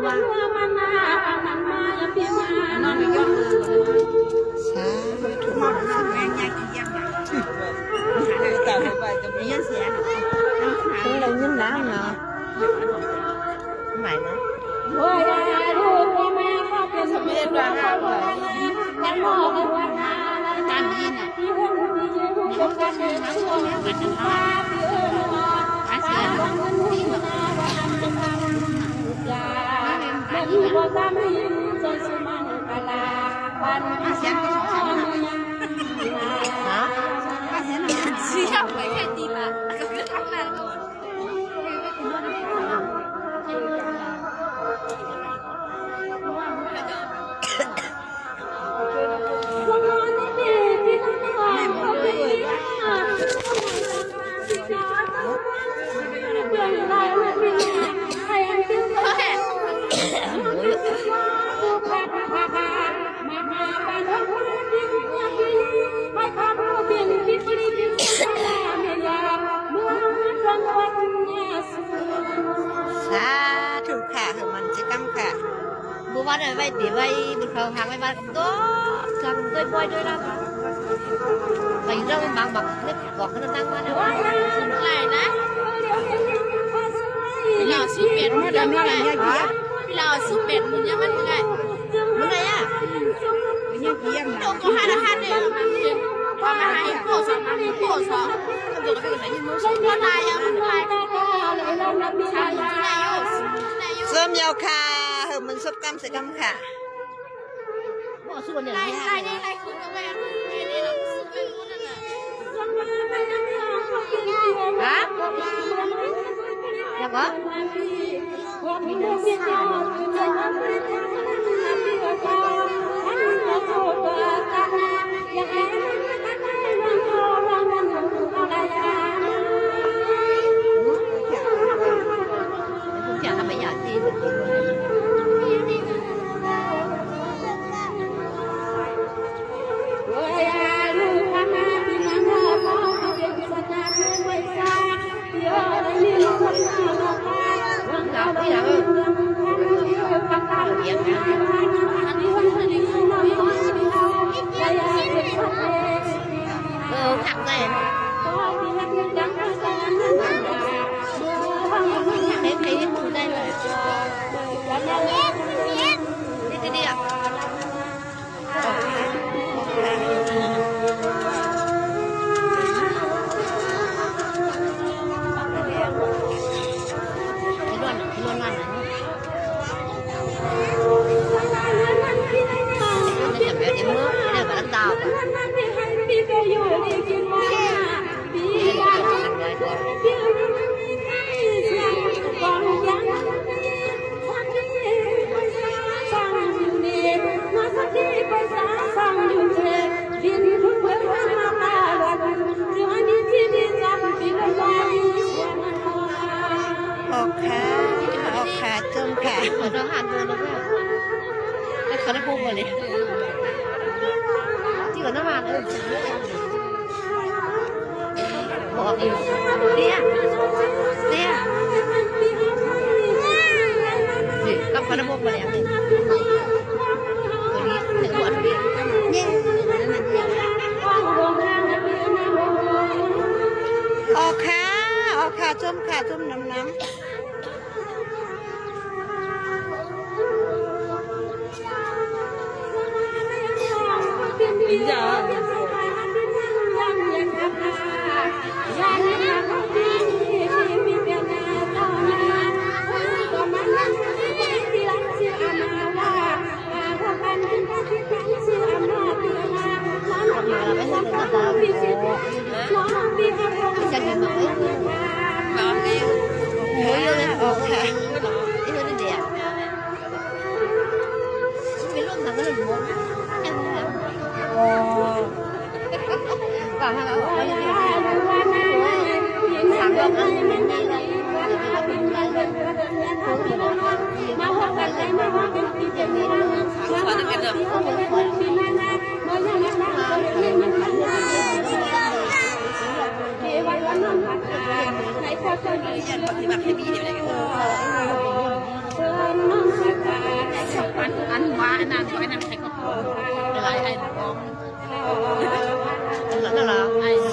วันnày vay tỷ vay một khẩu hàng vay bán tốt rằng tôi quay chơi lắm vay rau bằng bằng clip gọt cái năng qua nữa này nè lò súp bẹt mua được cái này lò súp bẹt mua nhá mất cái này à đâu có hai này có hai cổ sọ không được cái này như mua con này à sớm nhau kha mình sốt cam sẽ cam khả hả? Dạ có chả là bây giờ thì thằng này em thấy cái mùi đây rồi đi ạ nó hàn rồi đấy cái khó nó buông rồi đấy chỉ có nó hàn thôi bỏ đi đi cặp khó nó buông rồi đấy rồi đi thử bỏ đi chôm nấm bây giờ อันว่าอันนั้นก็อันนั้นใครก็อะไรไอ้น้องนั่นเหรอ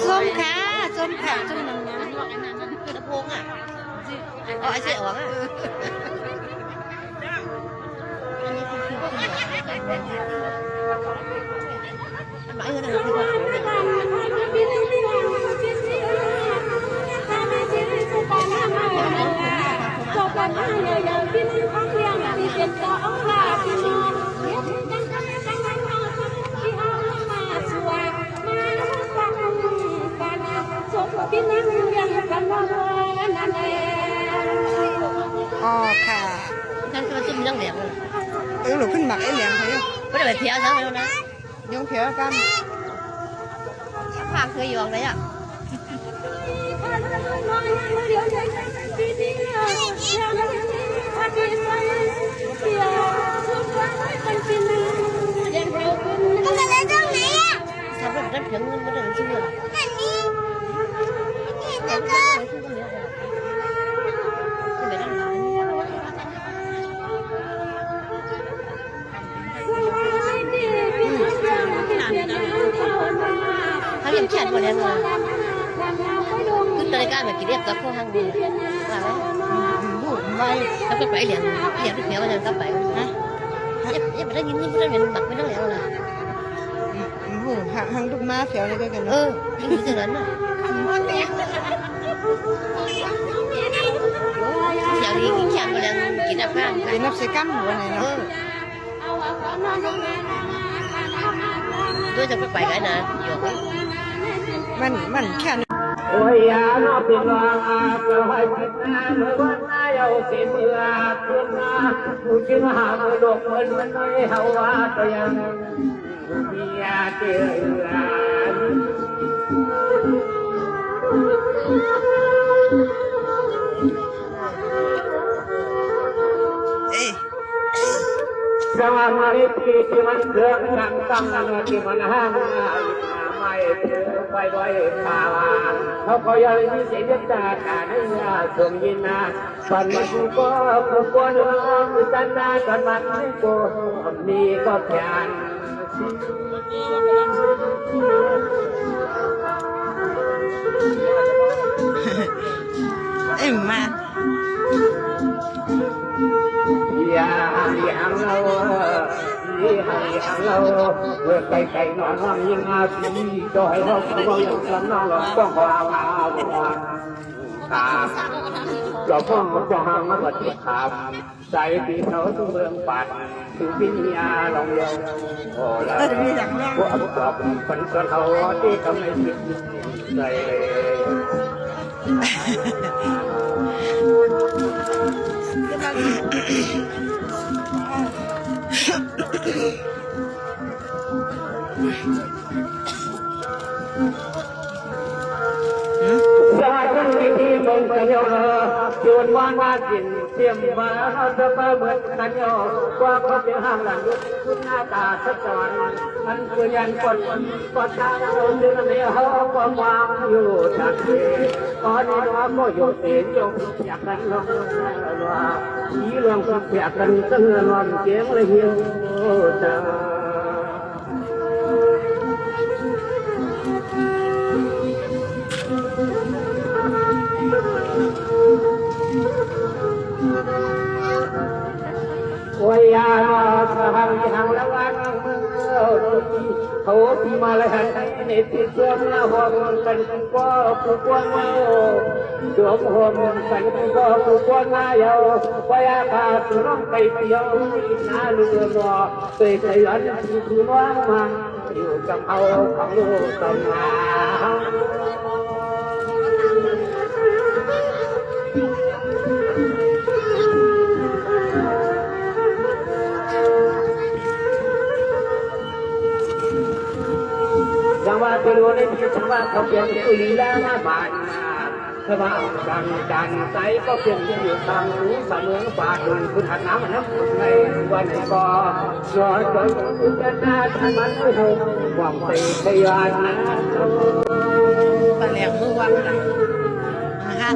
ส้มค่ะส้มน้ำน้ำอันนั้นกระโปงอ่ะอ๋อไอ้เสี่ยวอ่ะมันไม่เงินอะไรคือว่าอ๋อค่ะ นั่นคือจุ่มยังเหลียงเลย หนูขึ้นหมักไอ้เหลียงเขาอยู่ ไม่ได้ไปเที่ยวซะแล้วนะ ยงเพียวกัน พาเคยอยู่อะไรอ่ะก็มาเล่นตรงไหนอ่ะทำแบบนั้นเพียงเงินไม่ได้ชื่ออะไรนี่ก็เขาเรียกแขนหมดแล้วเลยคือตอนการแบบกินเรียบกับพวกห้างดีว่าไหม บุ๋มไป แล้วก็ไปเหรียญเดียวมันก็ไปนะยังไม่ได้ยินไม่ได้เห็นบักไม่ต้องแล้วล่ะ บุ๋มหังลูกม้าเสียวเลยก็กัน ยิ่งถึงนั้นน่ะเสียวนี้แขนหมดแล้วกินน้ำข้าง เป็นนับเสกัมหัวไหนเนาะ ด้วยจะไปกันนะหยก มันแค่ โอ้ยยาโนเป็นวางอาเพื่อให้พิจารณาเมื่อวันนายเอาเสียเมื่อคืนนาผู้จึงหามือดกเหมือนมันน้อยเฮาว่าตัวยังมียาเจือกำลังมาที่ที่มันเครื่องกันตั้งที่มันห้างไม่ถือไปด้วยภาวะเขาก็ยังมีเสียงด่าการให้ยาส่งยินนาฝันมันก็กวนจันนาจนมันไม่โกมีก็แค่นมาอย่าอย่างเราเมื่อไก่นอนห้องยังอาสีจอยเราเราอย่างลำน้องเราต้องขอเอาตาเราพ่องก็ห้างมาบัดขามใจที่เขาต้องเมืองปัดถึงวิญญาลองเดียวโอ้ละพวกกลับฝันส่วนเขาที่ทำให้จิตใจที่มึงไปเยอะจนวันมาสินเตรียมมาเอาจะมาเหมือนกันเยอะว่าเขาเป็นห้างหลังยุคคุณหน้าตาสักจอนมันคือยันกดทางเราดึงในห้องความวางอยู่ทันทีตอนนี้น้องก็อยู่เต็มจงอยากกันลงว่าสีเหลืองสักอยากกันตั้งเงินวันเกียงเลยเหี่ยวจ้าโอ้ยยาโนสหังหังละวันเมื่อเขาที่มาเลยหันในที่สวมละหัวกันก็ผู้กวนมาสวมหัวกันก็ผู้กวนมาเยาพยาคาสุน้องไปเที่ยวนาลูกรอเคยเคยย้อนที่คุณน้องมาอยู่กับเขาของลูกตำนาจังหวะที่รู้ในที่จังหวะเขาเปลี่ยนตุลีแล้วมาบานมา สบายจันใสก็เพียงอยู่ทางหูเสมอฝ่าดุนคุณหันน้ำน้ำในวันก่อนรอจนคุณจะนาที่มันไม่หงหวังเตะทยานนะ ปลาแหลมมือวังล่ะฮะ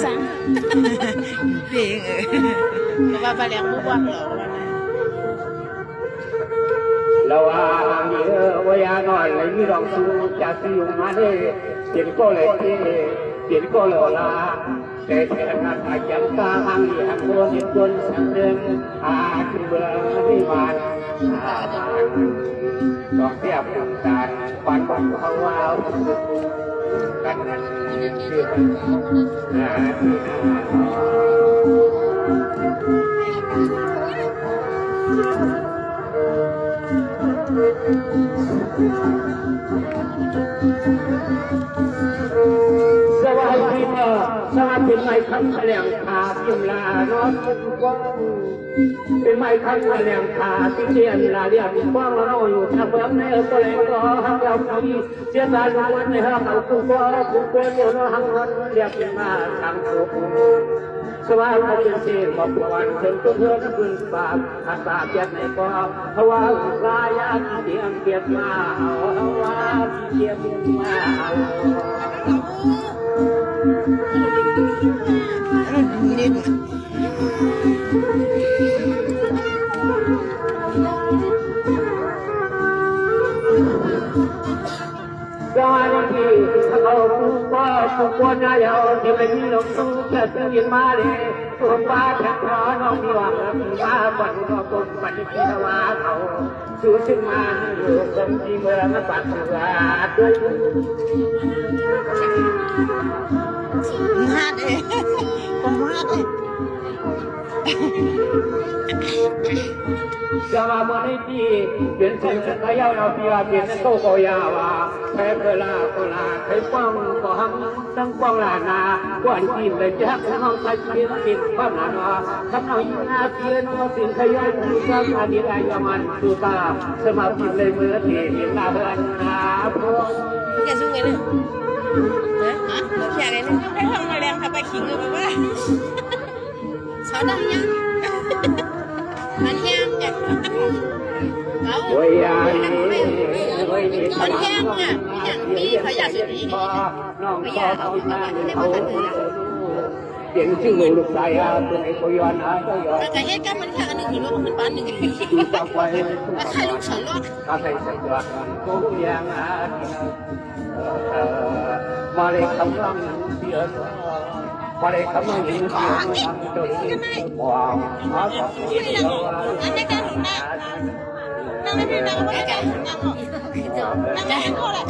สังเพลงแต่ว่าปลาแหลมมือวังเหรอเราเยอะว่ายาหน่อยเลยมีรองสูจะสิยมาเด้เปลี่ยนก็เลยเปลี่ยนก็เลยลาแต่แค่นั้นอาจจะตาหังอย่างคนยิ่งคนสังเดิมที่เบื่อไม่หวานดอกเบี้ยผูกตาปันเขาว่ากันเชื่อสวัสดีสวัสดีไม่คำแถลงข่าวพิมลานอนกว้างเป็นไม่คำแถลงข่าวที่เรียนลาเรียนกว้างเราอยู่ทางเบื้องในตัวเองก็หักเราที่เสียดายวันในห้างเราคุ้มก็อยู่ในห้างวันเรียกเป็นมาทางสุขสวัสดีเสียงบอกวันเชิญตัวเธอขึ้นปากอาสาเกียรติในก็เพราะว่าลายาเสียงเกียรติมาเอาว่าเกียรติมานิดสวัสดีเขาผู้คนนายเอาที่ไม่มีลมสู้แค่ตื่นมาเลยตัวป้าแค่ขอน้องมีหวังมาฝันก็คงฝันที่ว่าเขาสู้ถึงมาอยู่คงที่เมืองปัตตานีด้วยฮาดเองผมฮาดเองจะมาเมื่อในที่เป็นเส้นขยาวเราเพียเป็นโตโกยาวาแพ้เวลาโกลาใครป้องก็หังตั้งป้องลานาก่อนกินเลยจะให้ห้องใช้เพียงกินความหนาทำเอาอยู่หน้าเพียนว่าสิ่งขยายที่สร้างอาดีไรยามันสุตาสมาธิเลยเมื่อที่เห็นหน้าเพื่อนนาพวกอย่าสู้ไงเนี่ยฮะอยากไงเนี่ยให้ทำมาแรงค่ะไปขิงเลยว่าชอบดังยังมันแห้งจ้ะเอา โอ้ยยามันแห้งอ่ะอย่างนี้เขาอยากจะดีน้องชอบเอาหน้าเขาเปลี่ยนชื่อลูกชายตัวไหนก็ย้อนก็ย้อนแต่เหตุการณ์มันแค่อันหนึ่งอยู่แล้วมันบ้านหนึ่งจับไว้ใครลูกฉันรอดถ้าใครใส่ตัวก็ยังมาเลยคำร้องเสียมาเลยคำร้องเสียจนว้าวอันนี้การหนุนนะนั่งไม่ได้นั่งไม่ได้นั่งหรอกนั่งไม่ได้ก็แหละ